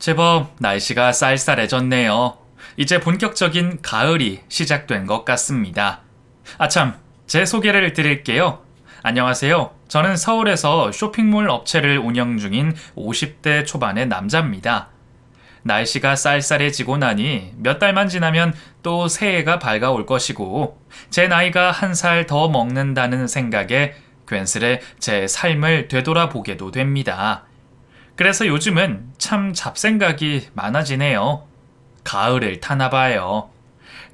제법 날씨가 쌀쌀해졌네요. 이제 본격적인 가을이 시작된 것 같습니다. 아참, 제 소개를 드릴게요. 안녕하세요. 저는 서울에서 쇼핑몰 업체를 운영 중인 50대 초반의 남자입니다. 날씨가 쌀쌀해지고 나니 몇 달만 지나면 또 새해가 밝아올 것이고 제 나이가 한 살 더 먹는다는 생각에 괜스레 제 삶을 되돌아보게도 됩니다. 그래서 요즘은 참 잡생각이 많아지네요. 가을을 타나봐요.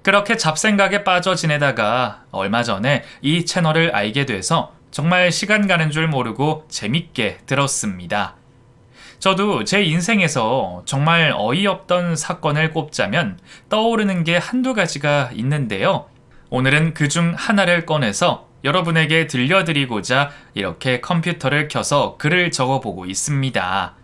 그렇게 잡생각에 빠져 지내다가 얼마 전에 이 채널을 알게 돼서 정말 시간 가는 줄 모르고 재밌게 들었습니다. 저도 제 인생에서 정말 어이없던 사건을 꼽자면 떠오르는 게 한두 가지가 있는데요. 오늘은 그중 하나를 꺼내서 여러분에게 들려드리고자 이렇게 컴퓨터를 켜서 글을 적어보고 있습니다.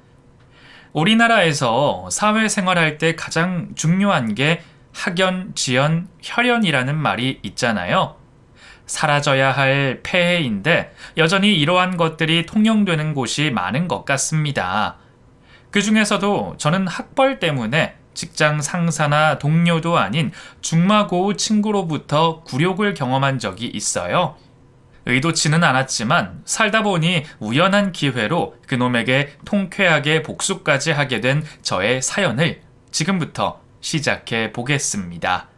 우리나라에서 사회생활할 때 가장 중요한 게 학연, 지연, 혈연이라는 말이 있잖아요. 사라져야 할 폐해인데 여전히 이러한 것들이 통용되는 곳이 많은 것 같습니다. 그 중에서도 저는 학벌 때문에 직장 상사나 동료도 아닌 중마고우 친구로부터 굴욕을 경험한 적이 있어요. 의도치는 않았지만 살다 보니 우연한 기회로 그놈에게 통쾌하게 복수까지 하게 된 저의 사연을 지금부터 시작해 보겠습니다.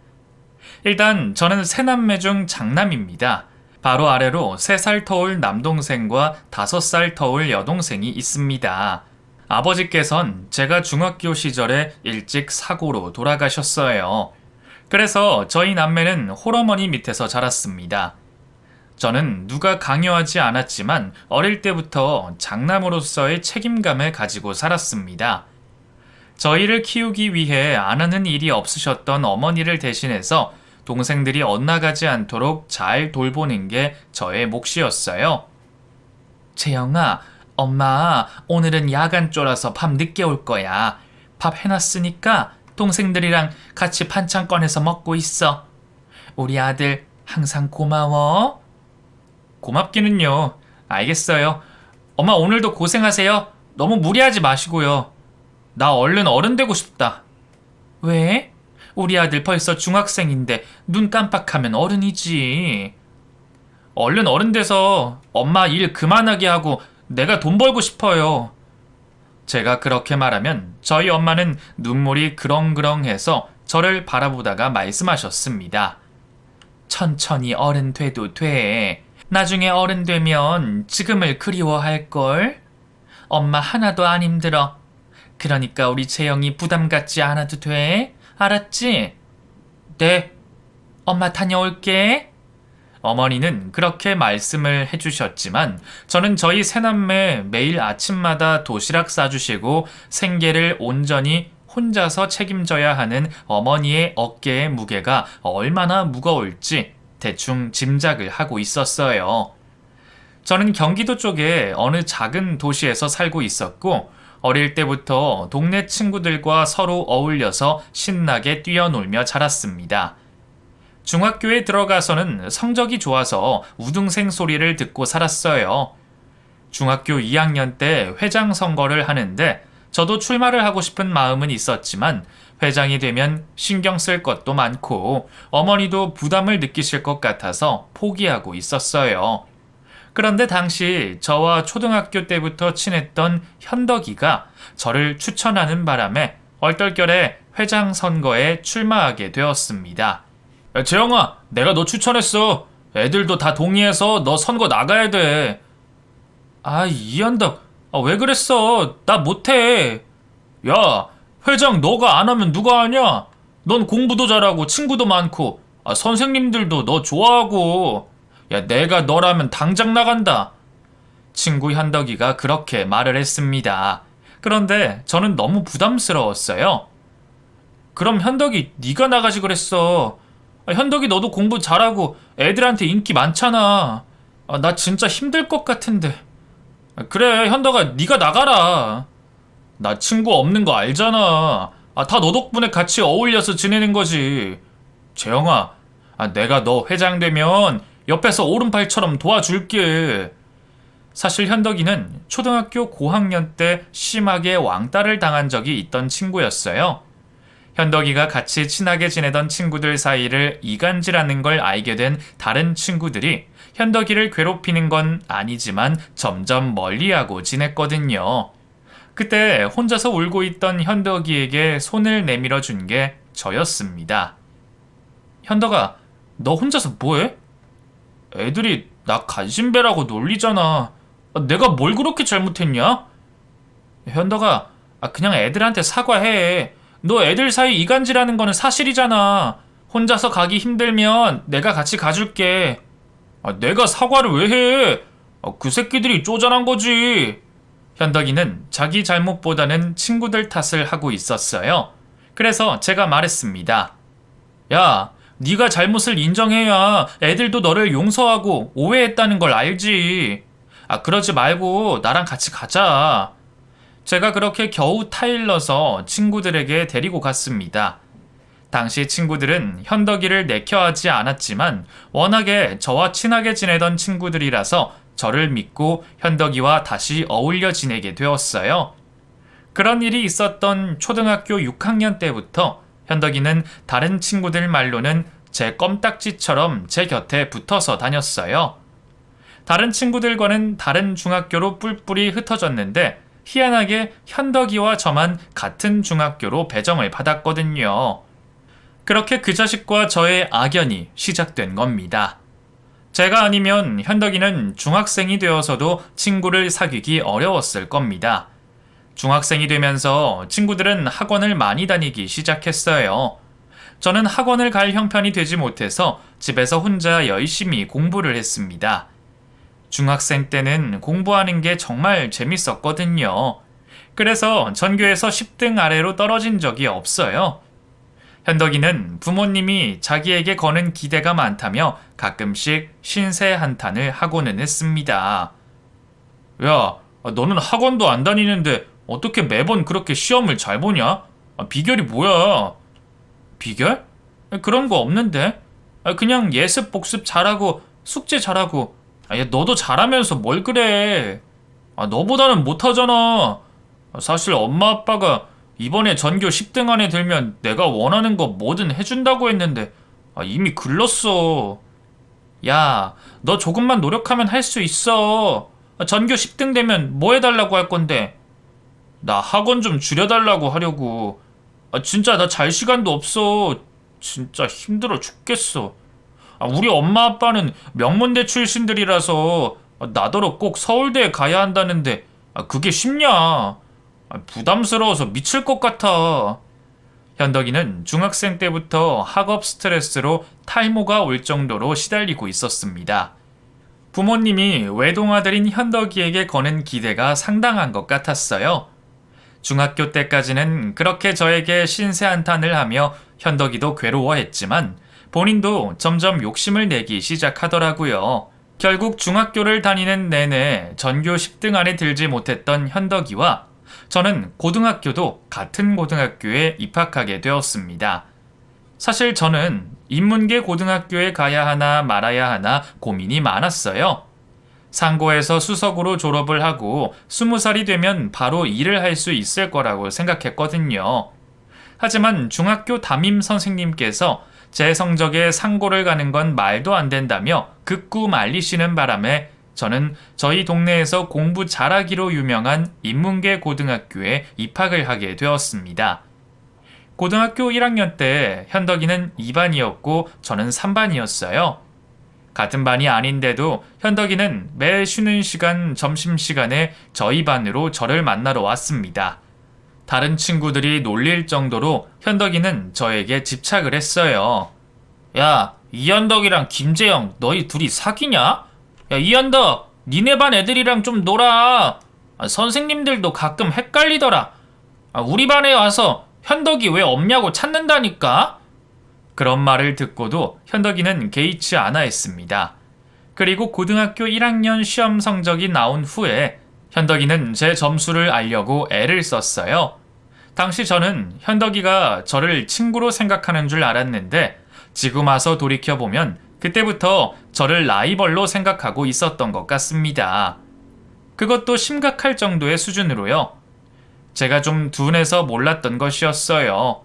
일단 저는 세 남매 중 장남입니다. 바로 아래로 3살 터울 남동생과 5살 터울 여동생이 있습니다. 아버지께선 제가 중학교 시절에 일찍 사고로 돌아가셨어요. 그래서 저희 남매는 홀어머니 밑에서 자랐습니다. 저는 누가 강요하지 않았지만 어릴 때부터 장남으로서의 책임감을 가지고 살았습니다. 저희를 키우기 위해 안 하는 일이 없으셨던 어머니를 대신해서 동생들이 엇나가지 않도록 잘 돌보는 게 저의 몫이었어요. 재영아, 엄마 오늘은 야간 쫄아서 밤 늦게 올 거야. 밥 해놨으니까 동생들이랑 같이 반찬 꺼내서 먹고 있어. 우리 아들 항상 고마워. 고맙기는요. 알겠어요. 엄마 오늘도 고생하세요. 너무 무리하지 마시고요. 나 얼른 어른 되고 싶다. 왜? 우리 아들 벌써 중학생인데 눈 깜빡하면 어른이지. 얼른 어른 돼서 엄마 일 그만하게 하고 내가 돈 벌고 싶어요. 제가 그렇게 말하면 저희 엄마는 눈물이 그렁그렁해서 저를 바라보다가 말씀하셨습니다. 천천히 어른 돼도 돼. 나중에 어른 되면 지금을 그리워할걸? 엄마 하나도 안 힘들어. 그러니까 우리 재영이 부담 갖지 않아도 돼. 알았지? 네. 엄마 다녀올게. 어머니는 그렇게 말씀을 해주셨지만 저는 저희 새남매 매일 아침마다 도시락 싸주시고 생계를 온전히 혼자서 책임져야 하는 어머니의 어깨의 무게가 얼마나 무거울지 대충 짐작을 하고 있었어요. 저는 경기도 쪽에 어느 작은 도시에서 살고 있었고 어릴 때부터 동네 친구들과 서로 어울려서 신나게 뛰어놀며 자랐습니다. 중학교에 들어가서는 성적이 좋아서 우등생 소리를 듣고 살았어요. 중학교 2학년 때 회장 선거를 하는데 저도 출마를 하고 싶은 마음은 있었지만 회장이 되면 신경 쓸 것도 많고 어머니도 부담을 느끼실 것 같아서 포기하고 있었어요. 그런데 당시 저와 초등학교 때부터 친했던 현덕이가 저를 추천하는 바람에 얼떨결에 회장 선거에 출마하게 되었습니다. 야, 재영아, 내가 너 추천했어. 애들도 다 동의해서 너 선거 나가야 돼. 아, 이현덕, 왜 그랬어? 나 못해. 야, 회장 너가 안 하면 누가 하냐? 넌 공부도 잘하고 친구도 많고 선생님들도 너 좋아하고. 야, 내가 너라면 당장 나간다. 친구 현덕이가 그렇게 말을 했습니다. 그런데 저는 너무 부담스러웠어요. 그럼 현덕이 네가 나가지 그랬어. 현덕이 너도 공부 잘하고 애들한테 인기 많잖아. 나 진짜 힘들 것 같은데. 그래, 현덕아, 네가 나가라. 나 친구 없는 거 알잖아. 다 너 덕분에 같이 어울려서 지내는 거지. 재영아, 내가 너 회장 되면 옆에서 오른팔처럼 도와줄게. 사실 현덕이는 초등학교 고학년 때 심하게 왕따를 당한 적이 있던 친구였어요. 현덕이가 같이 친하게 지내던 친구들 사이를 이간질하는 걸 알게 된 다른 친구들이 현덕이를 괴롭히는 건 아니지만 점점 멀리하고 지냈거든요. 그때 혼자서 울고 있던 현덕이에게 손을 내밀어 준 게 저였습니다. 현덕아, 너 혼자서 뭐해? 애들이 나 간신배라고 놀리잖아. 내가 뭘 그렇게 잘못했냐? 현덕아, 그냥 애들한테 사과해. 너 애들 사이 이간질하는 거는 사실이잖아. 혼자서 가기 힘들면 내가 같이 가줄게. 내가 사과를 왜 해? 그 새끼들이 쪼잔한 거지. 현덕이는 자기 잘못보다는 친구들 탓을 하고 있었어요. 그래서 제가 말했습니다. 야, 네가 잘못을 인정해야 애들도 너를 용서하고 오해했다는 걸 알지. 그러지 말고 나랑 같이 가자. 제가 그렇게 겨우 타일러서 친구들에게 데리고 갔습니다. 당시 친구들은 현덕이를 내켜하지 않았지만 워낙에 저와 친하게 지내던 친구들이라서 저를 믿고 현덕이와 다시 어울려 지내게 되었어요. 그런 일이 있었던 초등학교 6학년 때부터 현덕이는 다른 친구들 말로는 제 껌딱지처럼 제 곁에 붙어서 다녔어요. 다른 친구들과는 다른 중학교로 뿔뿔이 흩어졌는데 희한하게 현덕이와 저만 같은 중학교로 배정을 받았거든요. 그렇게 그 자식과 저의 악연이 시작된 겁니다. 제가 아니면 현덕이는 중학생이 되어서도 친구를 사귀기 어려웠을 겁니다. 중학생이 되면서 친구들은 학원을 많이 다니기 시작했어요. 저는 학원을 갈 형편이 되지 못해서 집에서 혼자 열심히 공부를 했습니다. 중학생 때는 공부하는 게 정말 재밌었거든요. 그래서 전교에서 10등 아래로 떨어진 적이 없어요. 현덕이는 부모님이 자기에게 거는 기대가 많다며 가끔씩 신세 한탄을 하고는 했습니다. 야, 너는 학원도 안 다니는데 어떻게 매번 그렇게 시험을 잘 보냐? 비결이 뭐야? 비결? 그런 거 없는데? 그냥 예습 복습 잘하고 숙제 잘하고. 야, 너도 잘하면서 뭘 그래? 너보다는 못하잖아. 사실 엄마 아빠가 이번에 전교 10등 안에 들면 내가 원하는 거 뭐든 해준다고 했는데 이미 글렀어. 야, 너 조금만 노력하면 할 수 있어. 전교 10등 되면 뭐 해달라고 할 건데? 나 학원 좀 줄여달라고 하려고. 진짜 나 잘 시간도 없어. 진짜 힘들어 죽겠어. 우리 엄마 아빠는 명문대 출신들이라서 나더러 꼭 서울대에 가야 한다는데 그게 쉽냐? 부담스러워서 미칠 것 같아. 현덕이는 중학생 때부터 학업 스트레스로 탈모가 올 정도로 시달리고 있었습니다. 부모님이 외동아들인 현덕이에게 거는 기대가 상당한 것 같았어요. 중학교 때까지는 그렇게 저에게 신세한탄을 하며 현덕이도 괴로워했지만 본인도 점점 욕심을 내기 시작하더라고요. 결국 중학교를 다니는 내내 전교 10등 안에 들지 못했던 현덕이와 저는 고등학교도 같은 고등학교에 입학하게 되었습니다. 사실 저는 인문계 고등학교에 가야 하나 말아야 하나 고민이 많았어요. 상고에서 수석으로 졸업을 하고 20살이 되면 바로 일을 할 수 있을 거라고 생각했거든요. 하지만 중학교 담임 선생님께서 제 성적에 상고를 가는 건 말도 안 된다며 극구 말리시는 바람에 저는 저희 동네에서 공부 잘하기로 유명한 인문계 고등학교에 입학을 하게 되었습니다. 고등학교 1학년 때 현덕이는 2반이었고 저는 3반이었어요. 같은 반이 아닌데도 현덕이는 매 쉬는 시간 점심시간에 저희 반으로 저를 만나러 왔습니다. 다른 친구들이 놀릴 정도로 현덕이는 저에게 집착을 했어요. 야, 이현덕이랑 김재영 너희 둘이 사귀냐? 야, 이현덕, 니네 반 애들이랑 좀 놀아. 선생님들도 가끔 헷갈리더라. 우리 반에 와서 현덕이 왜 없냐고 찾는다니까? 그런 말을 듣고도 현덕이는 개의치 않아 했습니다. 그리고 고등학교 1학년 시험 성적이 나온 후에 현덕이는 제 점수를 알려고 애를 썼어요. 당시 저는 현덕이가 저를 친구로 생각하는 줄 알았는데 지금 와서 돌이켜보면 그때부터 저를 라이벌로 생각하고 있었던 것 같습니다. 그것도 심각할 정도의 수준으로요. 제가 좀 둔해서 몰랐던 것이었어요.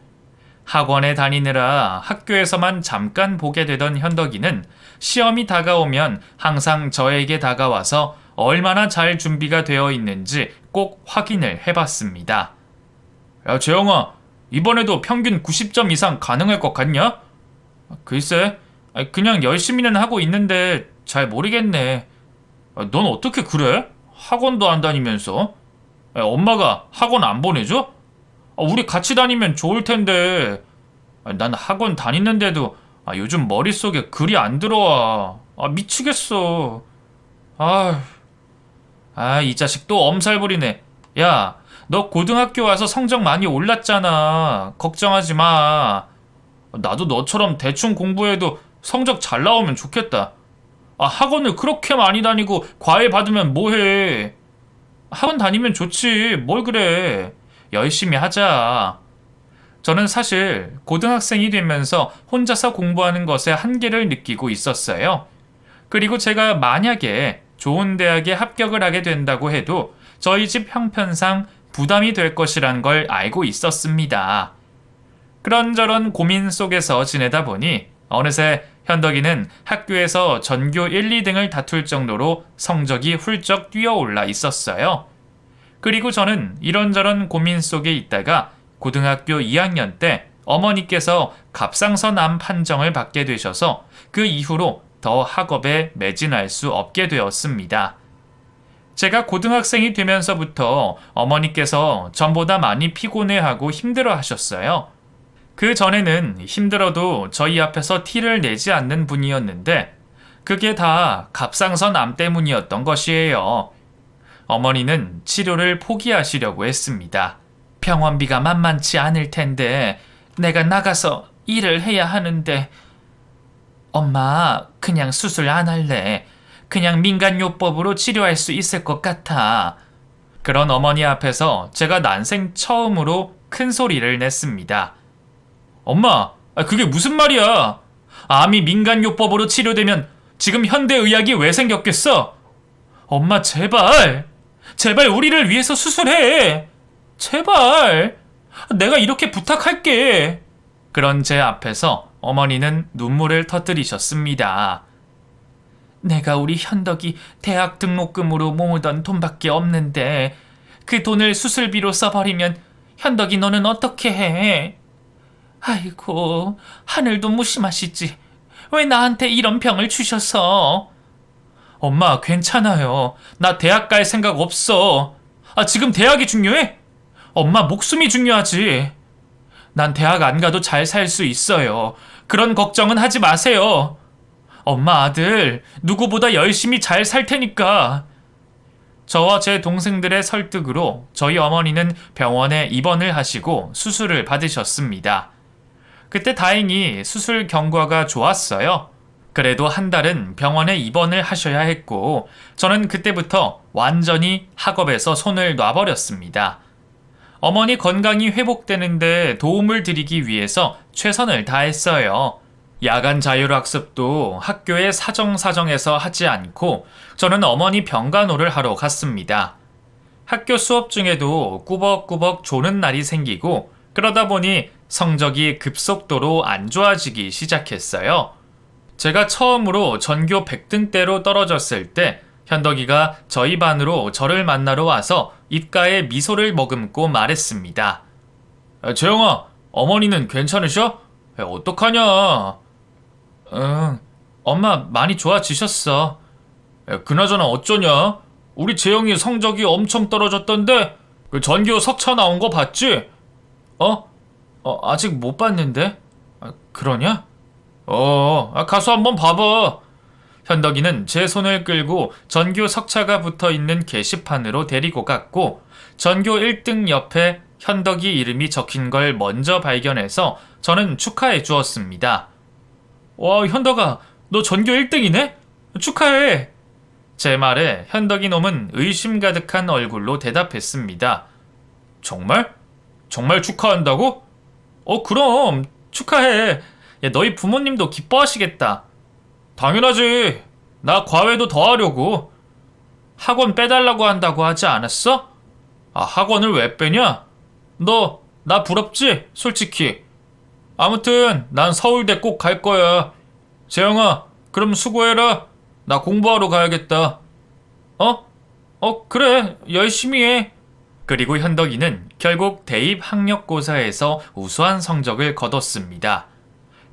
학원에 다니느라 학교에서만 잠깐 보게 되던 현덕이는 시험이 다가오면 항상 저에게 다가와서 얼마나 잘 준비가 되어 있는지 꼭 확인을 해봤습니다. 야, 재영아, 이번에도 평균 90점 이상 가능할 것 같냐? 글쎄, 그냥 열심히는 하고 있는데 잘 모르겠네. 넌 어떻게 그래? 학원도 안 다니면서? 엄마가 학원 안 보내줘? 우리 같이 다니면 좋을 텐데. 난 학원 다니는데도 요즘 머릿속에 글이 안 들어와. 미치겠어. 이 자식 또 엄살 부리네. 야, 너 고등학교 와서 성적 많이 올랐잖아. 걱정하지 마. 나도 너처럼 대충 공부해도 성적 잘 나오면 좋겠다. 학원을 그렇게 많이 다니고 과외 받으면 뭐해. 학원 다니면 좋지. 뭘 그래. 열심히 하자. 저는 사실 고등학생이 되면서 혼자서 공부하는 것에 한계를 느끼고 있었어요. 그리고 제가 만약에 좋은 대학에 합격을 하게 된다고 해도 저희 집 형편상 부담이 될 것이란 걸 알고 있었습니다. 그런저런 고민 속에서 지내다 보니 어느새 현덕이는 학교에서 전교 1, 2등을 다툴 정도로 성적이 훌쩍 뛰어올라 있었어요. 그리고 저는 이런저런 고민 속에 있다가 고등학교 2학년 때 어머니께서 갑상선암 판정을 받게 되셔서 그 이후로 더 학업에 매진할 수 없게 되었습니다. 제가 고등학생이 되면서부터 어머니께서 전보다 많이 피곤해하고 힘들어 하셨어요. 그 전에는 힘들어도 저희 앞에서 티를 내지 않는 분이었는데 그게 다 갑상선암 때문이었던 것이에요. 어머니는 치료를 포기하시려고 했습니다. 병원비가 만만치 않을 텐데 내가 나가서 일을 해야 하는데. 엄마, 그냥 수술 안 할래. 그냥 민간요법으로 치료할 수 있을 것 같아. 그런 어머니 앞에서 제가 난생 처음으로 큰 소리를 냈습니다. 엄마, 그게 무슨 말이야? 암이 민간요법으로 치료되면 지금 현대의학이 왜 생겼겠어? 엄마, 제발 우리를 위해서 수술해. 제발. 내가 이렇게 부탁할게. 그런 제 앞에서 어머니는 눈물을 터뜨리셨습니다. 내가 우리 현덕이 대학 등록금으로 모으던 돈밖에 없는데 그 돈을 수술비로 써버리면 현덕이 너는 어떻게 해? 아이고, 하늘도 무심하시지. 왜 나한테 이런 병을 주셔서? 엄마, 괜찮아요. 나 대학 갈 생각 없어. 지금 대학이 중요해? 엄마, 목숨이 중요하지. 난 대학 안 가도 잘 살 수 있어요. 그런 걱정은 하지 마세요. 엄마, 아들, 누구보다 열심히 잘 살 테니까. 저와 제 동생들의 설득으로 저희 어머니는 병원에 입원을 하시고 수술을 받으셨습니다. 그때 다행히 수술 경과가 좋았어요. 그래도 한 달은 병원에 입원을 하셔야 했고 저는 그때부터 완전히 학업에서 손을 놔버렸습니다. 어머니 건강이 회복되는데 도움을 드리기 위해서 최선을 다했어요. 야간 자율학습도 학교의 사정사정에서 하지 않고 저는 어머니 병간호를 하러 갔습니다. 학교 수업 중에도 꾸벅꾸벅 조는 날이 생기고 그러다 보니 성적이 급속도로 안 좋아지기 시작했어요. 제가 처음으로 전교 100등대로 떨어졌을 때 현덕이가 저희 반으로 저를 만나러 와서 입가에 미소를 머금고 말했습니다. 재영아, 어머니는 괜찮으셔? 어떡하냐? 응, 엄마 많이 좋아지셨어. 그나저나 어쩌냐? 우리 재영이 성적이 엄청 떨어졌던데 그 전교 석차 나온 거 봤지? 아직 못 봤는데? 그러냐? 가서 한번 봐봐. 현덕이는 제 손을 끌고 전교 석차가 붙어있는 게시판으로 데리고 갔고 전교 1등 옆에 현덕이 이름이 적힌 걸 먼저 발견해서 저는 축하해 주었습니다. 와, 현덕아, 너 전교 1등이네? 축하해. 제 말에 현덕이 놈은 의심 가득한 얼굴로 대답했습니다. 정말? 정말 축하한다고? 그럼 축하해. 야, 너희 부모님도 기뻐하시겠다. 당연하지. 나 과외도 더 하려고. 학원 빼달라고 한다고 하지 않았어? 아, 학원을 왜 빼냐? 너, 나 부럽지? 솔직히. 아무튼, 난 서울대 꼭 갈 거야. 재영아, 그럼 수고해라. 나 공부하러 가야겠다. 어? 그래. 열심히 해. 그리고 현덕이는 결국 대입 학력고사에서 우수한 성적을 거뒀습니다.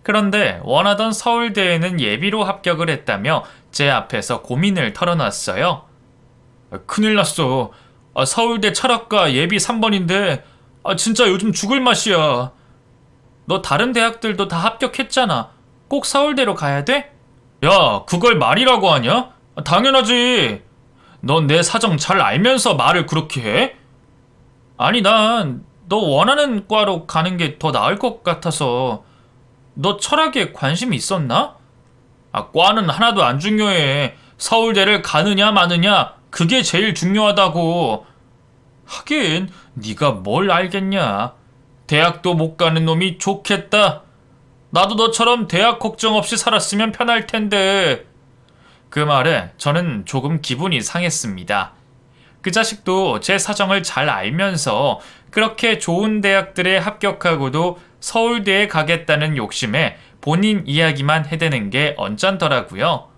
그런데 원하던 서울대에는 예비로 합격을 했다며 제 앞에서 고민을 털어놨어요. 큰일 났어. 서울대 철학과 예비 3번인데 진짜 요즘 죽을 맛이야. 너 다른 대학들도 다 합격했잖아. 꼭 서울대로 가야 돼? 야, 그걸 말이라고 하냐? 당연하지. 넌 내 사정 잘 알면서 말을 그렇게 해? 아니, 난 너 원하는 과로 가는 게 더 나을 것 같아서. 너 철학에 관심 있었나? 과는 하나도 안 중요해. 서울대를 가느냐 마느냐, 그게 제일 중요하다고. 하긴 네가 뭘 알겠냐. 대학도 못 가는 놈이 좋겠다. 나도 너처럼 대학 걱정 없이 살았으면 편할 텐데. 그 말에 저는 조금 기분이 상했습니다. 그 자식도 제 사정을 잘 알면서 그렇게 좋은 대학들에 합격하고도 서울대에 가겠다는 욕심에 본인 이야기만 해대는 게 언짢더라고요.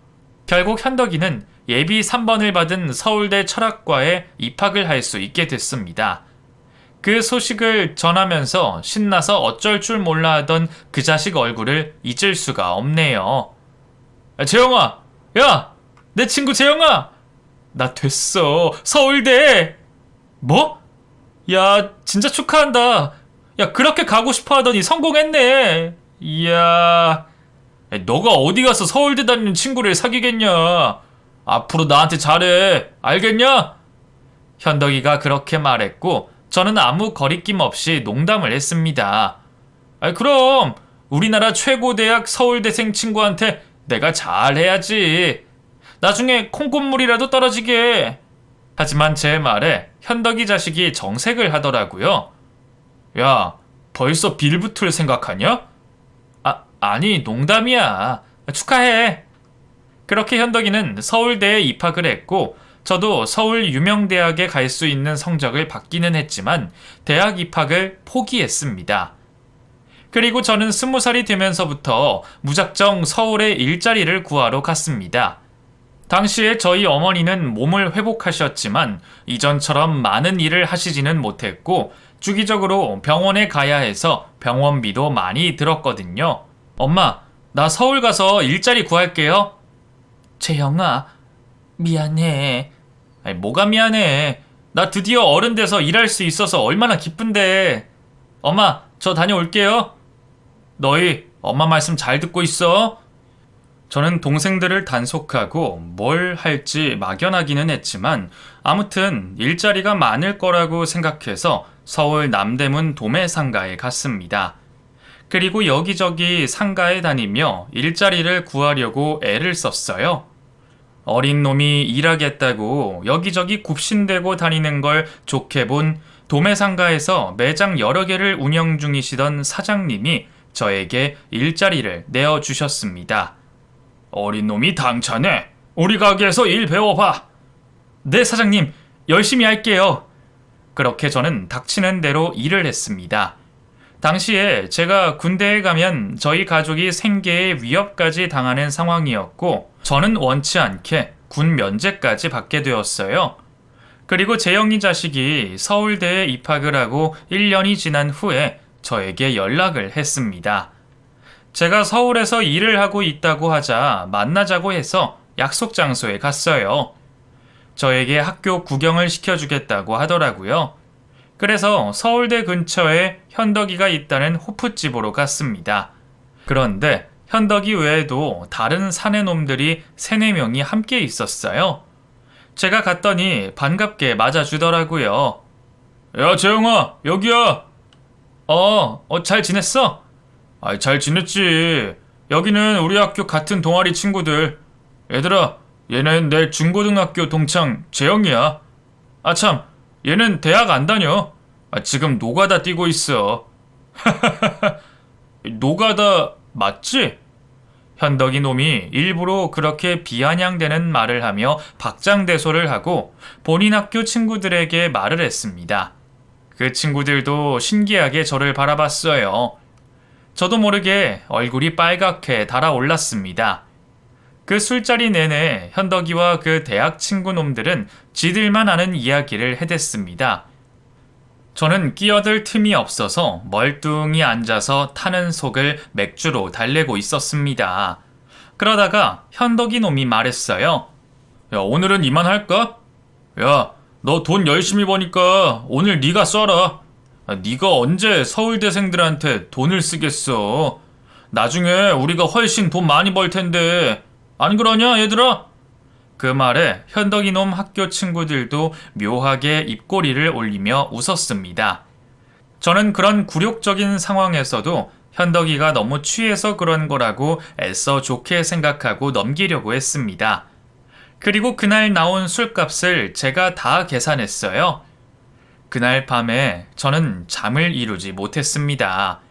결국 현덕이는 예비 3번을 받은 서울대 철학과에 입학을 할 수 있게 됐습니다. 그 소식을 전하면서 신나서 어쩔 줄 몰라 하던 그 자식 얼굴을 잊을 수가 없네요. 재영아! 야! 내 친구 재영아! 나 됐어. 서울대! 뭐? 야, 진짜 축하한다. 야, 그렇게 가고 싶어 하더니 성공했네. 이야. 너가 어디 가서 서울대 다니는 친구를 사귀겠냐? 앞으로 나한테 잘해. 알겠냐? 현덕이가 그렇게 말했고 저는 아무 거리낌 없이 농담을 했습니다. 그럼 우리나라 최고 대학 서울대생 친구한테 내가 잘해야지. 나중에 콩고물이라도 떨어지게. 하지만 제 말에 현덕이 자식이 정색을 하더라고요. 야, 벌써 빌붙을 생각하냐? 아니, 농담이야. 축하해. 그렇게 현덕이는 서울대에 입학을 했고 저도 서울 유명대학에 갈 수 있는 성적을 받기는 했지만 대학 입학을 포기했습니다. 그리고 저는 20살이 되면서부터 무작정 서울에 일자리를 구하러 갔습니다. 당시에 저희 어머니는 몸을 회복하셨지만 이전처럼 많은 일을 하시지는 못했고 주기적으로 병원에 가야 해서 병원비도 많이 들었거든요. 엄마, 나 서울 가서 일자리 구할게요. 재영아, 미안해. 뭐가 미안해. 나 드디어 어른 돼서 일할 수 있어서 얼마나 기쁜데. 엄마, 저 다녀올게요. 너희 엄마 말씀 잘 듣고 있어. 저는 동생들을 단속하고 뭘 할지 막연하기는 했지만 아무튼 일자리가 많을 거라고 생각해서 서울 남대문 도매상가에 갔습니다. 그리고 여기저기 상가에 다니며 일자리를 구하려고 애를 썼어요. 어린 놈이 일하겠다고 여기저기 굽신대고 다니는 걸 좋게 본 도매상가에서 매장 여러 개를 운영 중이시던 사장님이 저에게 일자리를 내어주셨습니다. 어린 놈이 당차네. 우리 가게에서 일 배워봐. 네, 사장님. 열심히 할게요. 그렇게 저는 닥치는 대로 일을 했습니다. 당시에 제가 군대에 가면 저희 가족이 생계에 위협까지 당하는 상황이었고 저는 원치 않게 군 면제까지 받게 되었어요. 그리고 재영이 자식이 서울대에 입학을 하고 1년이 지난 후에 저에게 연락을 했습니다. 제가 서울에서 일을 하고 있다고 하자 만나자고 해서 약속 장소에 갔어요. 저에게 학교 구경을 시켜주겠다고 하더라고요. 그래서 서울대 근처에 현덕이가 있다는 호프집으로 갔습니다. 그런데 현덕이 외에도 다른 사내놈들이 3-4명이 함께 있었어요. 제가 갔더니 반갑게 맞아주더라고요. 야, 재영아, 여기야. 잘 지냈어? 잘 지냈지. 여기는 우리 학교 같은 동아리 친구들. 얘들아, 얘는 내 중고등학교 동창 재영이야. 참, 얘는 대학 안 다녀. 지금 노가다 뛰고 있어. 노가다 맞지? 현덕이 놈이 일부러 그렇게 비아냥대는 말을 하며 박장대소를 하고 본인 학교 친구들에게 말을 했습니다. 그 친구들도 신기하게 저를 바라봤어요. 저도 모르게 얼굴이 빨갛게 달아올랐습니다. 그 술자리 내내 현덕이와 그 대학 친구 놈들은 지들만 아는 이야기를 해댔습니다. 저는 끼어들 틈이 없어서 멀뚱히 앉아서 타는 속을 맥주로 달래고 있었습니다. 그러다가 현덕이 놈이 말했어요. 야, 오늘은 이만할까? 야, 너 돈 열심히 버니까 오늘 네가 써라. 네가 언제 서울대생들한테 돈을 쓰겠어. 나중에 우리가 훨씬 돈 많이 벌 텐데. 안 그러냐, 얘들아? 그 말에 현덕이 놈 학교 친구들도 묘하게 입꼬리를 올리며 웃었습니다. 저는 그런 굴욕적인 상황에서도 현덕이가 너무 취해서 그런 거라고 애써 좋게 생각하고 넘기려고 했습니다. 그리고 그날 나온 술값을 제가 다 계산했어요. 그날 밤에 저는 잠을 이루지 못했습니다.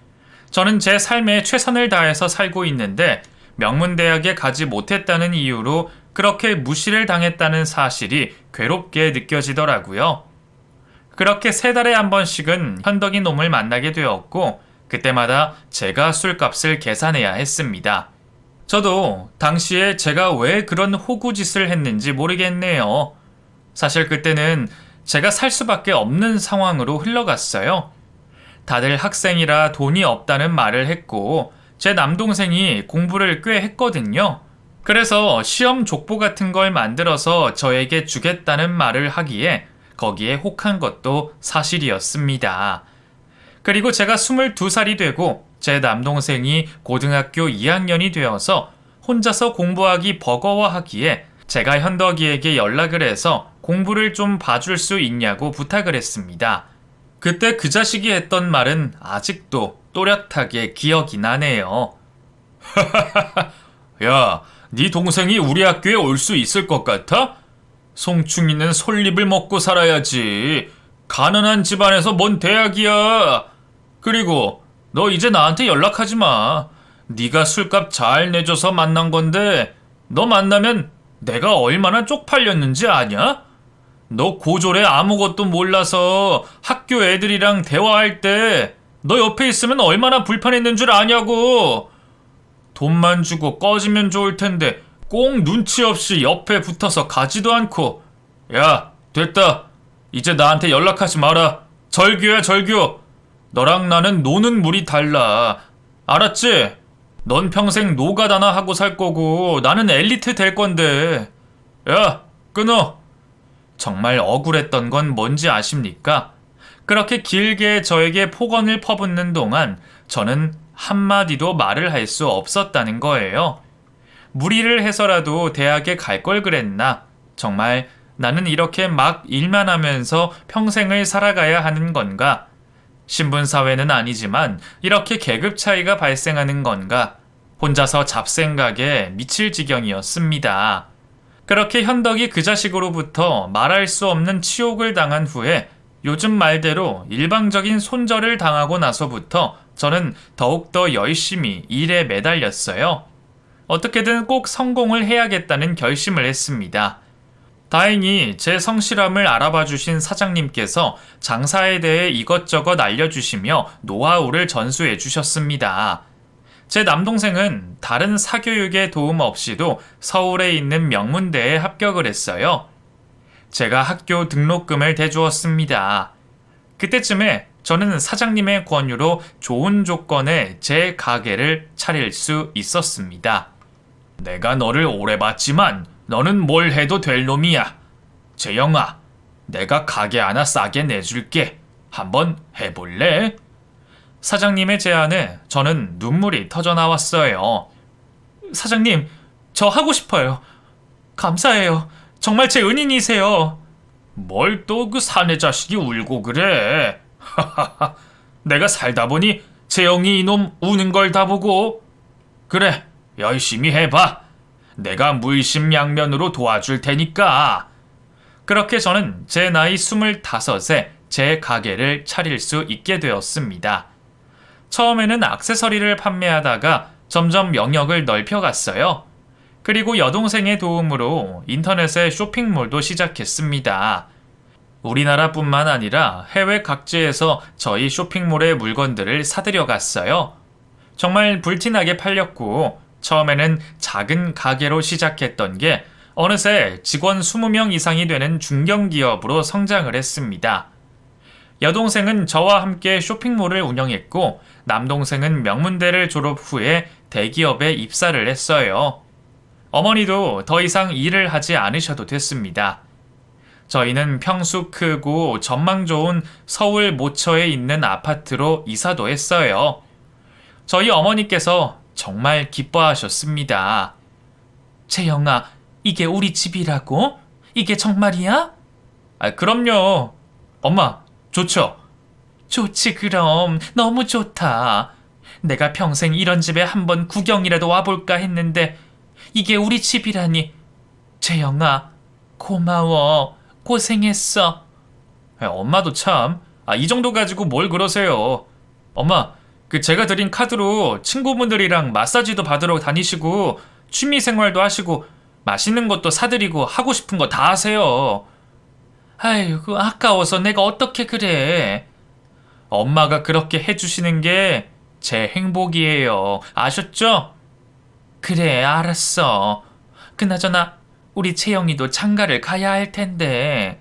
저는 제 삶에 최선을 다해서 살고 있는데 명문대학에 가지 못했다는 이유로 그렇게 무시를 당했다는 사실이 괴롭게 느껴지더라고요. 그렇게 3달에 한 번씩은 현덕이 놈을 만나게 되었고 그때마다 제가 술값을 계산해야 했습니다. 저도 당시에 제가 왜 그런 호구짓을 했는지 모르겠네요. 사실 그때는 제가 살 수밖에 없는 상황으로 흘러갔어요. 다들 학생이라 돈이 없다는 말을 했고 제 남동생이 공부를 꽤 했거든요. 그래서 시험 족보 같은 걸 만들어서 저에게 주겠다는 말을 하기에 거기에 혹한 것도 사실이었습니다. 그리고 제가 22살이 되고 제 남동생이 고등학교 2학년이 되어서 혼자서 공부하기 버거워하기에 제가 현덕이에게 연락을 해서 공부를 좀 봐줄 수 있냐고 부탁을 했습니다. 그때 그 자식이 했던 말은 아직도 또렷하게 기억이 나네요. 야, 네 동생이 우리 학교에 올 수 있을 것 같아? 송충이는 솔잎을 먹고 살아야지. 가난한 집안에서 뭔 대학이야. 그리고 너 이제 나한테 연락하지 마. 네가 술값 잘 내줘서 만난 건데 너 만나면 내가 얼마나 쪽팔렸는지 아냐? 너 고졸에 아무것도 몰라서 학교 애들이랑 대화할 때 너 옆에 있으면 얼마나 불편했는 줄 아냐고. 돈만 주고 꺼지면 좋을 텐데 꼭 눈치 없이 옆에 붙어서 가지도 않고. 야, 됐다. 이제 나한테 연락하지 마라. 절교야, 절교. 너랑 나는 노는 물이 달라. 알았지? 넌 평생 노가다나 하고 살 거고 나는 엘리트 될 건데. 야, 끊어. 정말 억울했던 건 뭔지 아십니까? 그렇게 길게 저에게 폭언을 퍼붓는 동안 저는 한마디도 말을 할 수 없었다는 거예요. 무리를 해서라도 대학에 갈 걸 그랬나? 정말 나는 이렇게 막 일만 하면서 평생을 살아가야 하는 건가? 신분사회는 아니지만 이렇게 계급 차이가 발생하는 건가? 혼자서 잡생각에 미칠 지경이었습니다. 그렇게 현덕이 그 자식으로부터 말할 수 없는 치욕을 당한 후에 요즘 말대로 일방적인 손절을 당하고 나서부터 저는 더욱더 열심히 일에 매달렸어요. 어떻게든 꼭 성공을 해야겠다는 결심을 했습니다. 다행히 제 성실함을 알아봐 주신 사장님께서 장사에 대해 이것저것 알려주시며 노하우를 전수해 주셨습니다. 제 남동생은 다른 사교육의 도움 없이도 서울에 있는 명문대에 합격을 했어요. 제가 학교 등록금을 대주었습니다. 그때쯤에 저는 사장님의 권유로 좋은 조건의 제 가게를 차릴 수 있었습니다. 내가 너를 오래 봤지만 너는 뭘 해도 될 놈이야. 재영아, 내가 가게 하나 싸게 내줄게. 한번 해볼래? 사장님의 제안에 저는 눈물이 터져 나왔어요. 사장님, 저 하고 싶어요. 감사해요. 정말 제 은인이세요. 뭘 또 그 사내 자식이 울고 그래. 내가 살다 보니 재영이 이놈 우는 걸 다 보고. 그래, 열심히 해봐. 내가 물심양면으로 도와줄 테니까. 그렇게 저는 제 나이 25에 제 가게를 차릴 수 있게 되었습니다. 처음에는 액세서리를 판매하다가 점점 영역을 넓혀갔어요. 그리고 여동생의 도움으로 인터넷에 쇼핑몰도 시작했습니다. 우리나라뿐만 아니라 해외 각지에서 저희 쇼핑몰의 물건들을 사들여 갔어요. 정말 불티나게 팔렸고 처음에는 작은 가게로 시작했던 게 어느새 직원 20명 이상이 되는 중견기업으로 성장을 했습니다. 여동생은 저와 함께 쇼핑몰을 운영했고 남동생은 명문대를 졸업 후에 대기업에 입사를 했어요. 어머니도 더 이상 일을 하지 않으셔도 됐습니다. 저희는 평수 크고 전망 좋은 서울 모처에 있는 아파트로 이사도 했어요. 저희 어머니께서 정말 기뻐하셨습니다. 재영아, 이게 우리 집이라고? 이게 정말이야? 그럼요. 엄마, 좋죠? 좋지 그럼. 너무 좋다. 내가 평생 이런 집에 한번 구경이라도 와볼까 했는데 이게 우리 집이라니. 재영아, 고마워. 고생했어. 엄마도 참. 이 정도 가지고 뭘 그러세요. 엄마, 제가 드린 카드로 친구분들이랑 마사지도 받으러 다니시고 취미생활도 하시고 맛있는 것도 사드리고 하고 싶은 거 다 하세요. 아이고, 아까워서 내가 어떻게 그래. 엄마가 그렇게 해주시는 게 제 행복이에요. 아셨죠? 그래, 알았어. 그나저나 우리 채영이도 장가를 가야 할 텐데.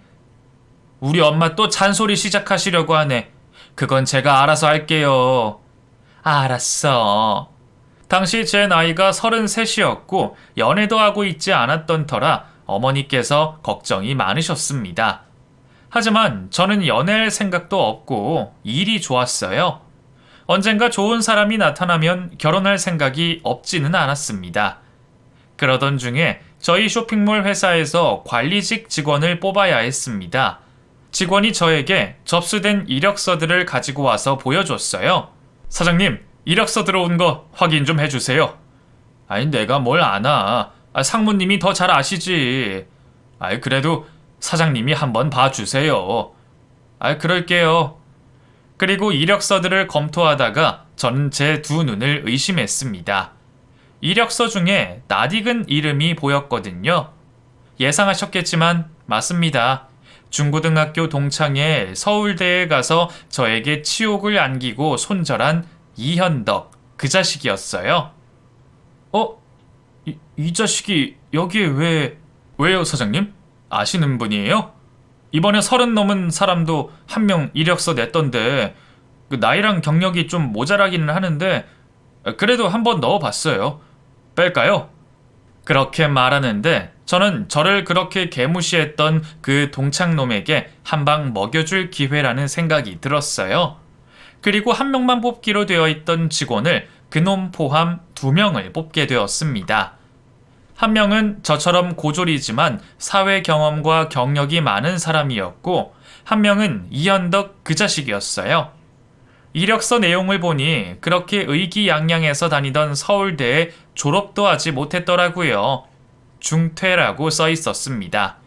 우리 엄마 또 잔소리 시작하시려고 하네. 그건 제가 알아서 할게요. 알았어. 당시 제 나이가 33이었고 연애도 하고 있지 않았던 터라 어머니께서 걱정이 많으셨습니다. 하지만 저는 연애할 생각도 없고 일이 좋았어요. 언젠가 좋은 사람이 나타나면 결혼할 생각이 없지는 않았습니다. 그러던 중에 저희 쇼핑몰 회사에서 관리직 직원을 뽑아야 했습니다. 직원이 저에게 접수된 이력서들을 가지고 와서 보여줬어요. 사장님, 이력서 들어온 거 확인 좀 해주세요. 아니, 내가 뭘 아나. 상무님이 더 잘 아시지. 그래도 사장님이 한번 봐주세요. 그럴게요. 그리고 이력서들을 검토하다가 저는 제 두 눈을 의심했습니다. 이력서 중에 낯익은 이름이 보였거든요. 예상하셨겠지만 맞습니다. 중고등학교 동창회 서울대에 가서 저에게 치욕을 안기고 손절한 이현덕, 그 자식이었어요. 이 자식이 여기에 왜요, 사장님? 아시는 분이에요? 이번에 30 넘은 사람도 한 명 이력서 냈던데 나이랑 경력이 좀 모자라기는 하는데 그래도 한번 넣어봤어요. 뺄까요? 그렇게 말하는데 저는 저를 그렇게 개무시했던 그 동창놈에게 한 방 먹여줄 기회라는 생각이 들었어요. 그리고 한 명만 뽑기로 되어 있던 직원을 그놈 포함 2명을 뽑게 되었습니다. 한 명은 저처럼 고졸이지만 사회 경험과 경력이 많은 사람이었고 한 명은 이현덕 그 자식이었어요. 이력서 내용을 보니 그렇게 의기양양해서 다니던 서울대에 졸업도 하지 못했더라고요. 중퇴라고 써 있었습니다.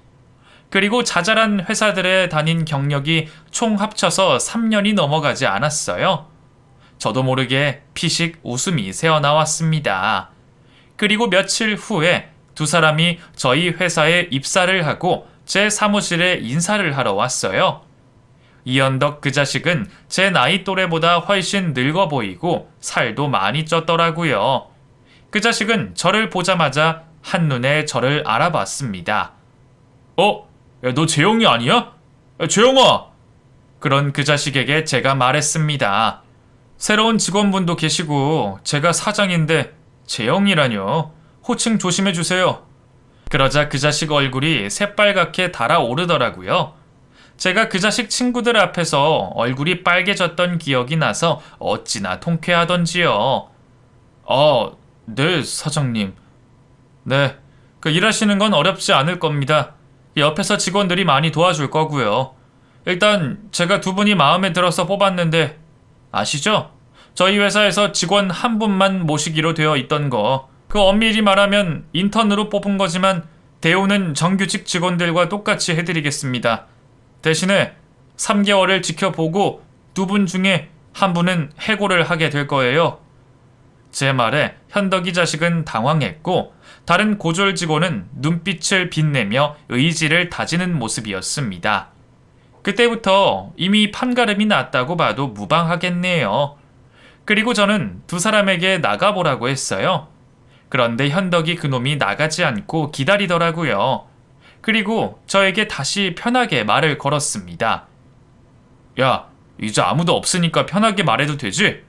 그리고 자잘한 회사들에 다닌 경력이 총 합쳐서 3년이 넘어가지 않았어요. 저도 모르게 피식 웃음이 새어나왔습니다. 그리고 며칠 후에 두 사람이 저희 회사에 입사를 하고 제 사무실에 인사를 하러 왔어요. 이현덕 그 자식은 제 나이 또래보다 훨씬 늙어 보이고 살도 많이 쪘더라고요. 그 자식은 저를 보자마자 한눈에 저를 알아봤습니다. 야, 너 재영이 아니야? 야, 재영아! 그런 그 자식에게 제가 말했습니다. 새로운 직원분도 계시고 제가 사장인데 재영이라뇨. 호칭 조심해주세요. 그러자 그 자식 얼굴이 새빨갛게 달아오르더라고요. 제가 그 자식 친구들 앞에서 얼굴이 빨개졌던 기억이 나서 어찌나 통쾌하던지요. 네, 사장님. 네, 일하시는 건 어렵지 않을 겁니다. 옆에서 직원들이 많이 도와줄 거고요. 일단 제가 두 분이 마음에 들어서 뽑았는데 아시죠? 저희 회사에서 직원 한 분만 모시기로 되어 있던 거. 엄밀히 말하면 인턴으로 뽑은 거지만 대우는 정규직 직원들과 똑같이 해드리겠습니다. 대신에 3개월을 지켜보고 두 분 중에 한 분은 해고를 하게 될 거예요. 제 말에 현덕이 자식은 당황했고 다른 고졸 직원은 눈빛을 빛내며 의지를 다지는 모습이었습니다. 그때부터 이미 판가름이 났다고 봐도 무방하겠네요. 그리고 저는 두 사람에게 나가보라고 했어요. 그런데 현덕이 그놈이 나가지 않고 기다리더라고요. 그리고 저에게 다시 편하게 말을 걸었습니다. 야, 이제 아무도 없으니까 편하게 말해도 되지?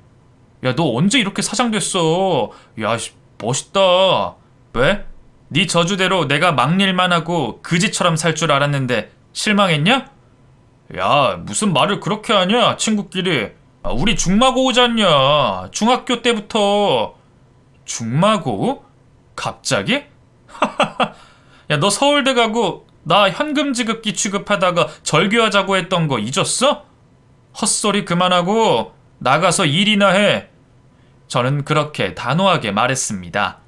야, 너 언제 이렇게 사장 됐어? 야, 멋있다. 왜? 네 저주대로 내가 막일만 하고 그지처럼 살 줄 알았는데 실망했냐? 야, 무슨 말을 그렇게 하냐, 친구끼리. 우리 중마고 오지 않냐? 중학교 때부터. 중마고? 갑자기? 야, 너 서울대 가고 나 현금 지급기 취급하다가 절교하자고 했던 거 잊었어? 헛소리 그만하고 나가서 일이나 해. 저는 그렇게 단호하게 말했습니다.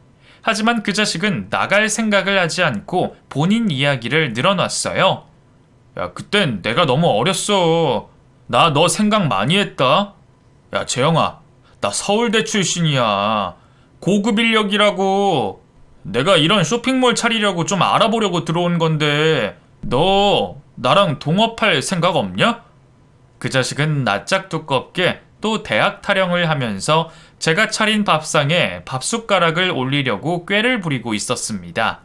하지만 그 자식은 나갈 생각을 하지 않고 본인 이야기를 늘어놨어요. 야, 그땐 내가 너무 어렸어. 나 너 생각 많이 했다. 야, 재영아, 나 서울대 출신이야. 고급 인력이라고. 내가 이런 쇼핑몰 차리려고 좀 알아보려고 들어온 건데 너 나랑 동업할 생각 없냐? 그 자식은 낯짝 두껍게 또 대학 타령을 하면서 제가 차린 밥상에 밥숟가락을 올리려고 꾀를 부리고 있었습니다.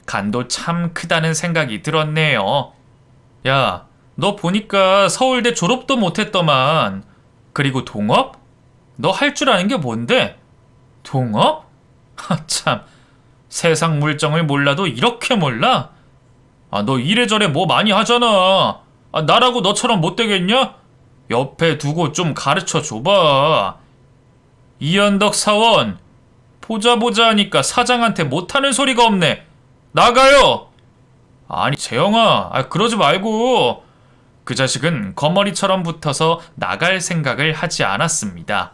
간도 참 크다는 생각이 들었네요. 야, 너 보니까 서울대 졸업도 못했더만. 그리고 동업? 너 할 줄 아는 게 뭔데? 동업? 참, 세상 물정을 몰라도 이렇게 몰라? 너 이래저래 뭐 많이 하잖아. 나라고 너처럼 못되겠냐? 옆에 두고 좀 가르쳐 줘봐. 이현덕 사원, 보자 하니까 사장한테 못하는 소리가 없네. 나가요! 아니, 재영아, 그러지 말고. 그 자식은 거머리처럼 붙어서 나갈 생각을 하지 않았습니다.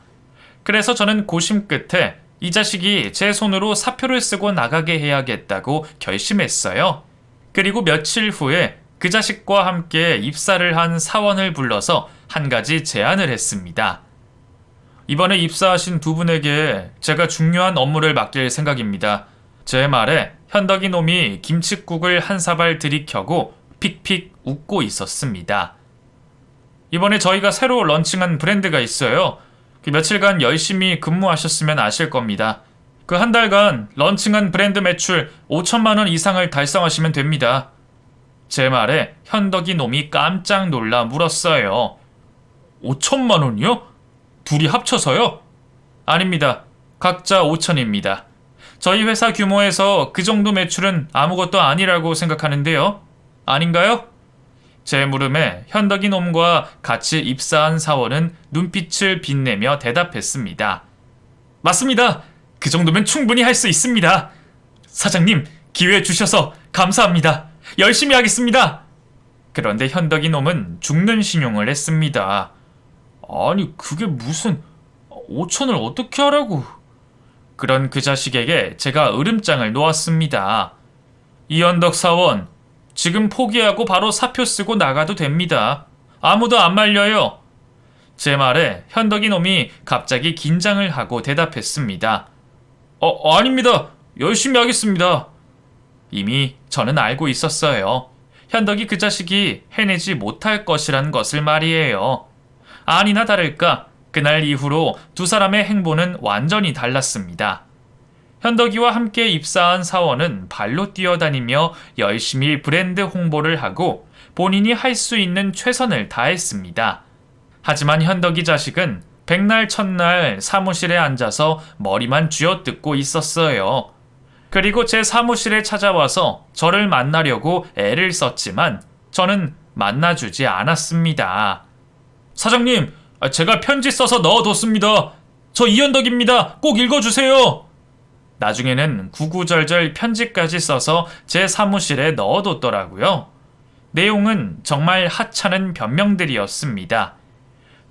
그래서 저는 고심 끝에 이 자식이 제 손으로 사표를 쓰고 나가게 해야겠다고 결심했어요. 그리고 며칠 후에 그 자식과 함께 입사를 한 사원을 불러서 한 가지 제안을 했습니다. 이번에 입사하신 두 분에게 제가 중요한 업무를 맡길 생각입니다. 제 말에 현덕이 놈이 김칫국을 한 사발 들이켜고 픽픽 웃고 있었습니다. 이번에 저희가 새로 런칭한 브랜드가 있어요. 며칠간 열심히 근무하셨으면 아실 겁니다. 그 한 달간 런칭한 브랜드 매출 5천만 원 이상을 달성하시면 됩니다. 제 말에 현덕이 놈이 깜짝 놀라 물었어요. 5천만 원이요? 둘이 합쳐서요? 아닙니다. 각자 5천입니다. 저희 회사 규모에서 그 정도 매출은 아무것도 아니라고 생각하는데요. 아닌가요? 제 물음에 현덕이 놈과 같이 입사한 사원은 눈빛을 빛내며 대답했습니다. 맞습니다. 그 정도면 충분히 할 수 있습니다. 사장님, 기회 주셔서 감사합니다. 열심히 하겠습니다. 그런데 현덕이 놈은 죽는 신용을 했습니다. 아니, 그게 무슨 5천을 어떻게 하라고. 그런 그 자식에게 제가 으름장을 놓았습니다. 이현덕 사원, 지금 포기하고 바로 사표 쓰고 나가도 됩니다. 아무도 안 말려요. 제 말에 현덕이 놈이 갑자기 긴장을 하고 대답했습니다. 아닙니다. 열심히 하겠습니다. 이미 저는 알고 있었어요. 현덕이 그 자식이 해내지 못할 것이란 것을 말이에요. 아니나 다를까 그날 이후로 두 사람의 행보는 완전히 달랐습니다. 현덕이와 함께 입사한 사원은 발로 뛰어다니며 열심히 브랜드 홍보를 하고 본인이 할 수 있는 최선을 다했습니다. 하지만 현덕이 자식은 백날 첫날 사무실에 앉아서 머리만 쥐어뜯고 있었어요. 그리고 제 사무실에 찾아와서 저를 만나려고 애를 썼지만 저는 만나주지 않았습니다. 사장님, 제가 편지 써서 넣어뒀습니다. 저 이현덕입니다. 꼭 읽어주세요. 나중에는 구구절절 편지까지 써서 제 사무실에 넣어뒀더라고요. 내용은 정말 하찮은 변명들이었습니다.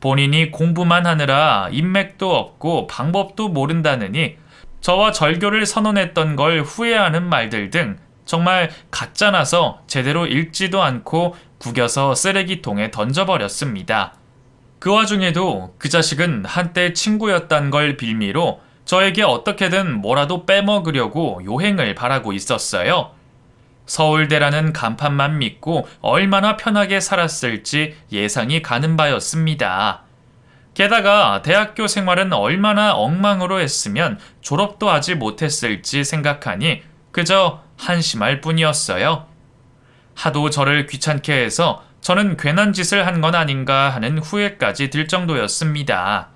본인이 공부만 하느라 인맥도 없고 방법도 모른다느니 저와 절교를 선언했던 걸 후회하는 말들 등 정말 가짜나서 제대로 읽지도 않고 구겨서 쓰레기통에 던져버렸습니다. 그 와중에도 그 자식은 한때 친구였단 걸 빌미로 저에게 어떻게든 뭐라도 빼먹으려고 요행을 바라고 있었어요. 서울대라는 간판만 믿고 얼마나 편하게 살았을지 예상이 가는 바였습니다. 게다가 대학교 생활은 얼마나 엉망으로 했으면 졸업도 하지 못했을지 생각하니 그저 한심할 뿐이었어요. 하도 저를 귀찮게 해서 저는 괜한 짓을 한 건 아닌가 하는 후회까지 들 정도였습니다.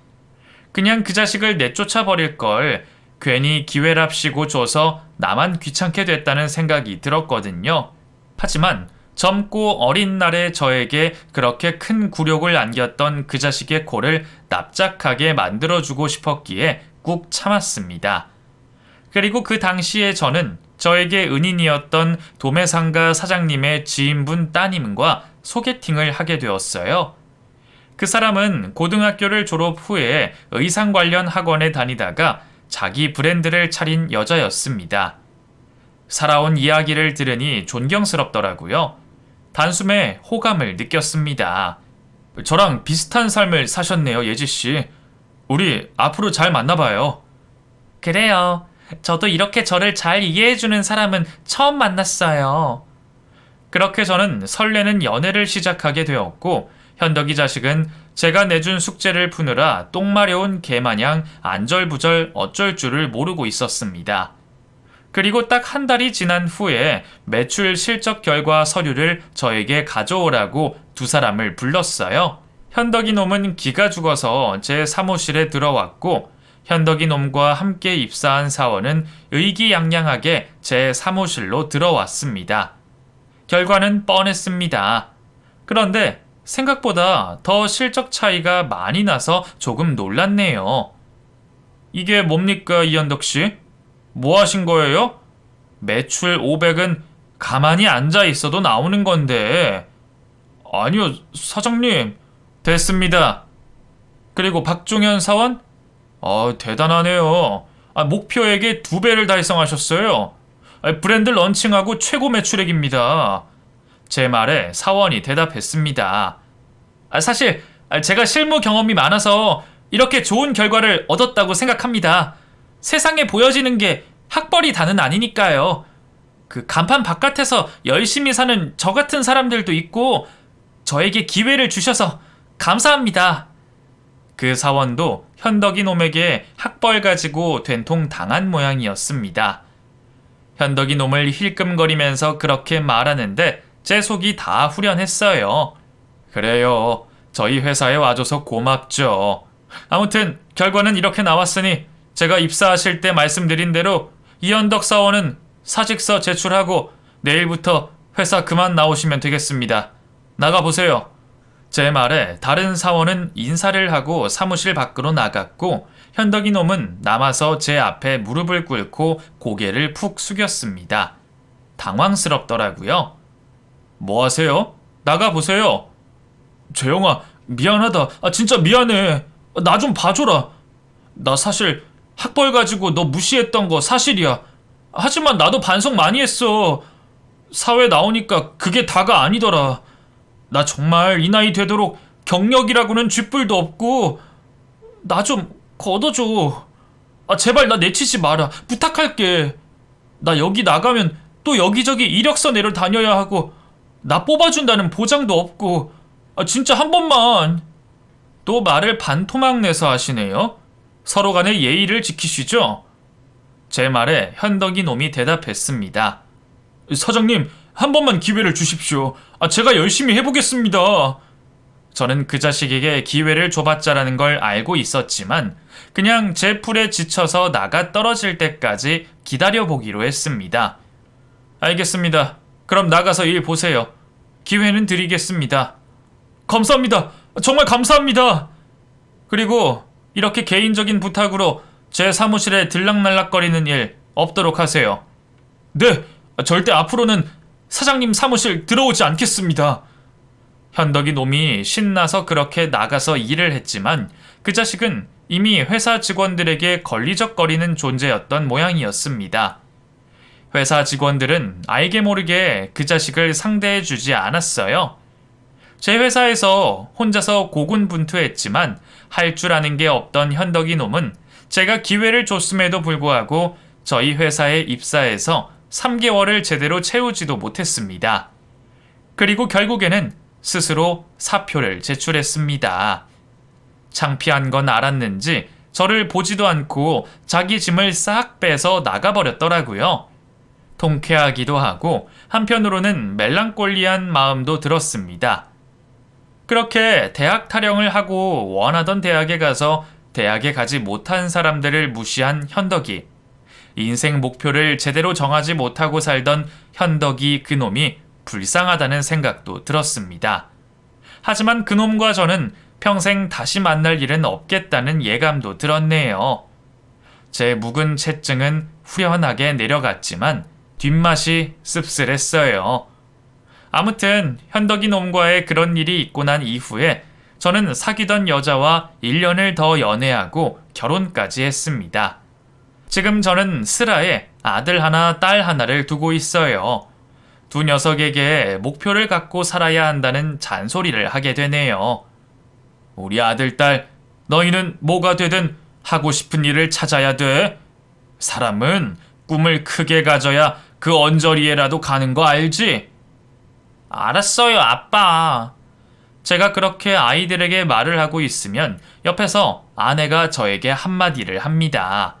그냥 그 자식을 내쫓아 버릴 걸 괜히 기회랍시고 줘서 나만 귀찮게 됐다는 생각이 들었거든요. 하지만 젊고 어린 날의 저에게 그렇게 큰 굴욕을 안겼던 그 자식의 코를 납작하게 만들어주고 싶었기에 꾹 참았습니다. 그리고 그 당시에 저는 저에게 은인이었던 도매상가 사장님의 지인분 따님과 소개팅을 하게 되었어요. 그 사람은 고등학교를 졸업 후에 의상 관련 학원에 다니다가 자기 브랜드를 차린 여자였습니다. 살아온 이야기를 들으니 존경스럽더라고요. 단숨에 호감을 느꼈습니다. 저랑 비슷한 삶을 사셨네요, 예지씨. 우리 앞으로 잘 만나봐요. 그래요. 저도 이렇게 저를 잘 이해해주는 사람은 처음 만났어요. 그렇게 저는 설레는 연애를 시작하게 되었고 현덕이 자식은 제가 내준 숙제를 푸느라 똥마려운 개마냥 안절부절 어쩔 줄을 모르고 있었습니다. 그리고 딱 한 달이 지난 후에 매출 실적 결과 서류를 저에게 가져오라고 두 사람을 불렀어요. 현덕이 놈은 기가 죽어서 제 사무실에 들어왔고 현덕이 놈과 함께 입사한 사원은 의기양양하게 제 사무실로 들어왔습니다. 결과는 뻔했습니다. 그런데 생각보다 더 실적 차이가 많이 나서 조금 놀랐네요. 이게 뭡니까, 이현덕 씨? 뭐 하신 거예요? 매출 500은 가만히 앉아 있어도 나오는 건데. 아니요, 사장님. 됐습니다. 그리고 박종현 사원? 대단하네요. 목표액의 2배를 달성하셨어요. 브랜드 런칭하고 최고 매출액입니다. 제 말에 사원이 대답했습니다. 사실 제가 실무 경험이 많아서 이렇게 좋은 결과를 얻었다고 생각합니다. 세상에 보여지는 게 학벌이 다는 아니니까요. 그 간판 바깥에서 열심히 사는 저 같은 사람들도 있고 저에게 기회를 주셔서 감사합니다. 그 사원도 현덕이 놈에게 학벌 가지고 된통 당한 모양이었습니다. 현덕이 놈을 힐끔거리면서 그렇게 말하는데 제 속이 다 후련했어요. 그래요. 저희 회사에 와줘서 고맙죠. 아무튼 결과는 이렇게 나왔으니 제가 입사하실 때 말씀드린 대로 이현덕 사원은 사직서 제출하고 내일부터 회사 그만 나오시면 되겠습니다. 나가보세요. 제 말에 다른 사원은 인사를 하고 사무실 밖으로 나갔고 현덕이 놈은 남아서 제 앞에 무릎을 꿇고 고개를 푹 숙였습니다. 당황스럽더라고요. 뭐 하세요? 나가보세요. 재영아, 미안하다. 진짜 미안해. 나 좀 봐줘라. 나 사실 학벌 가지고 너 무시했던 거 사실이야. 하지만 나도 반성 많이 했어. 사회 나오니까 그게 다가 아니더라. 나 정말 이 나이 되도록 경력이라고는 쥐뿔도 없고 나 좀 걷어줘. 제발 나 내치지 마라. 부탁할게. 나 여기 나가면 또 여기저기 이력서 내러 다녀야 하고 나 뽑아준다는 보장도 없고 진짜 한 번만. 또 말을 반토막 내서 하시네요. 서로 간의 예의를 지키시죠. 제 말에 현덕이 놈이 대답했습니다. 사장님, 한 번만 기회를 주십시오. 제가 열심히 해보겠습니다. 저는 그 자식에게 기회를 줘봤자라는 걸 알고 있었지만 그냥 제 풀에 지쳐서 나가 떨어질 때까지 기다려보기로 했습니다. 알겠습니다. 그럼 나가서 일 보세요. 기회는 드리겠습니다. 감사합니다. 정말 감사합니다. 그리고 이렇게 개인적인 부탁으로 제 사무실에 들락날락거리는 일 없도록 하세요. 네, 절대 앞으로는 사장님 사무실 들어오지 않겠습니다. 현덕이 놈이 신나서 그렇게 나가서 일을 했지만 그 자식은 이미 회사 직원들에게 걸리적거리는 존재였던 모양이었습니다. 회사 직원들은 알게 모르게 그 자식을 상대해주지 않았어요. 제 회사에서 혼자서 고군분투했지만 할 줄 아는 게 없던 현덕이 놈은 제가 기회를 줬음에도 불구하고 저희 회사에 입사해서 3개월을 제대로 채우지도 못했습니다. 그리고 결국에는 스스로 사표를 제출했습니다. 창피한 건 알았는지 저를 보지도 않고 자기 짐을 싹 빼서 나가버렸더라고요. 통쾌하기도 하고 한편으로는 멜랑콜리한 마음도 들었습니다. 그렇게 대학 타령을 하고 원하던 대학에 가서 대학에 가지 못한 사람들을 무시한 현덕이, 인생 목표를 제대로 정하지 못하고 살던 현덕이 그놈이 불쌍하다는 생각도 들었습니다. 하지만 그놈과 저는 평생 다시 만날 일은 없겠다는 예감도 들었네요. 제 묵은 채증은 후련하게 내려갔지만 뒷맛이 씁쓸했어요. 아무튼 현덕이 놈과의 그런 일이 있고 난 이후에 저는 사귀던 여자와 1년을 더 연애하고 결혼까지 했습니다. 지금 저는 슬하에 아들 하나, 딸 하나를 두고 있어요. 두 녀석에게 목표를 갖고 살아야 한다는 잔소리를 하게 되네요. 우리 아들, 딸, 너희는 뭐가 되든 하고 싶은 일을 찾아야 돼. 사람은 꿈을 크게 가져야 그 언저리에라도 가는 거 알지? 알았어요, 아빠. 제가 그렇게 아이들에게 말을 하고 있으면 옆에서 아내가 저에게 한마디를 합니다.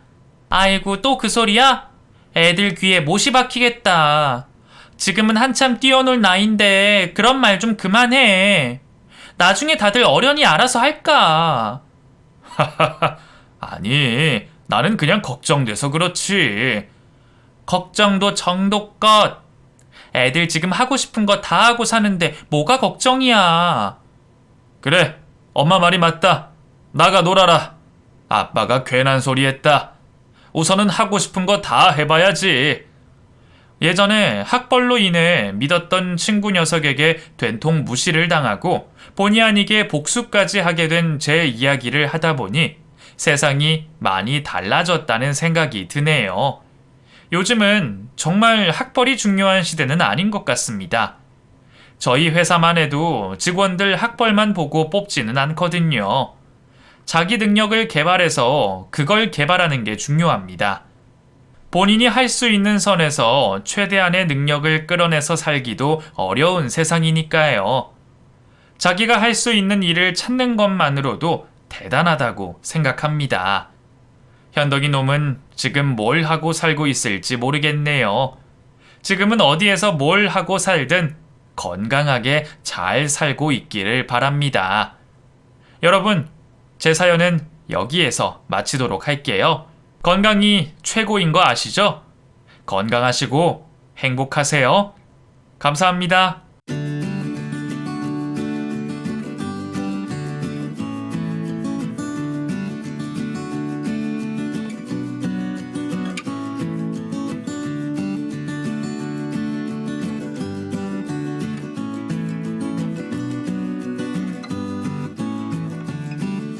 아이고, 또 그 소리야? 애들 귀에 못이 박히겠다. 지금은 한참 뛰어놀 나이인데 그런 말 좀 그만해. 나중에 다들 어련히 알아서 할까? 아니, 나는 그냥 걱정돼서 그렇지. 걱정도 정도껏. 애들 지금 하고 싶은 거 다 하고 사는데 뭐가 걱정이야. 그래, 엄마 말이 맞다. 나가 놀아라. 아빠가 괜한 소리 했다. 우선은 하고 싶은 거 다 해봐야지. 예전에 학벌로 인해 믿었던 친구 녀석에게 된통 무시를 당하고 본의 아니게 복수까지 하게 된 제 이야기를 하다 보니 세상이 많이 달라졌다는 생각이 드네요. 요즘은 정말 학벌이 중요한 시대는 아닌 것 같습니다. 저희 회사만 해도 직원들 학벌만 보고 뽑지는 않거든요. 자기 능력을 개발해서 그걸 개발하는 게 중요합니다. 본인이 할 수 있는 선에서 최대한의 능력을 끌어내서 살기도 어려운 세상이니까요. 자기가 할 수 있는 일을 찾는 것만으로도 대단하다고 생각합니다. 현덕이 놈은 지금 뭘 하고 살고 있을지 모르겠네요. 지금은 어디에서 뭘 하고 살든 건강하게 잘 살고 있기를 바랍니다. 여러분, 제 사연은 여기에서 마치도록 할게요. 건강이 최고인 거 아시죠? 건강하시고 행복하세요. 감사합니다.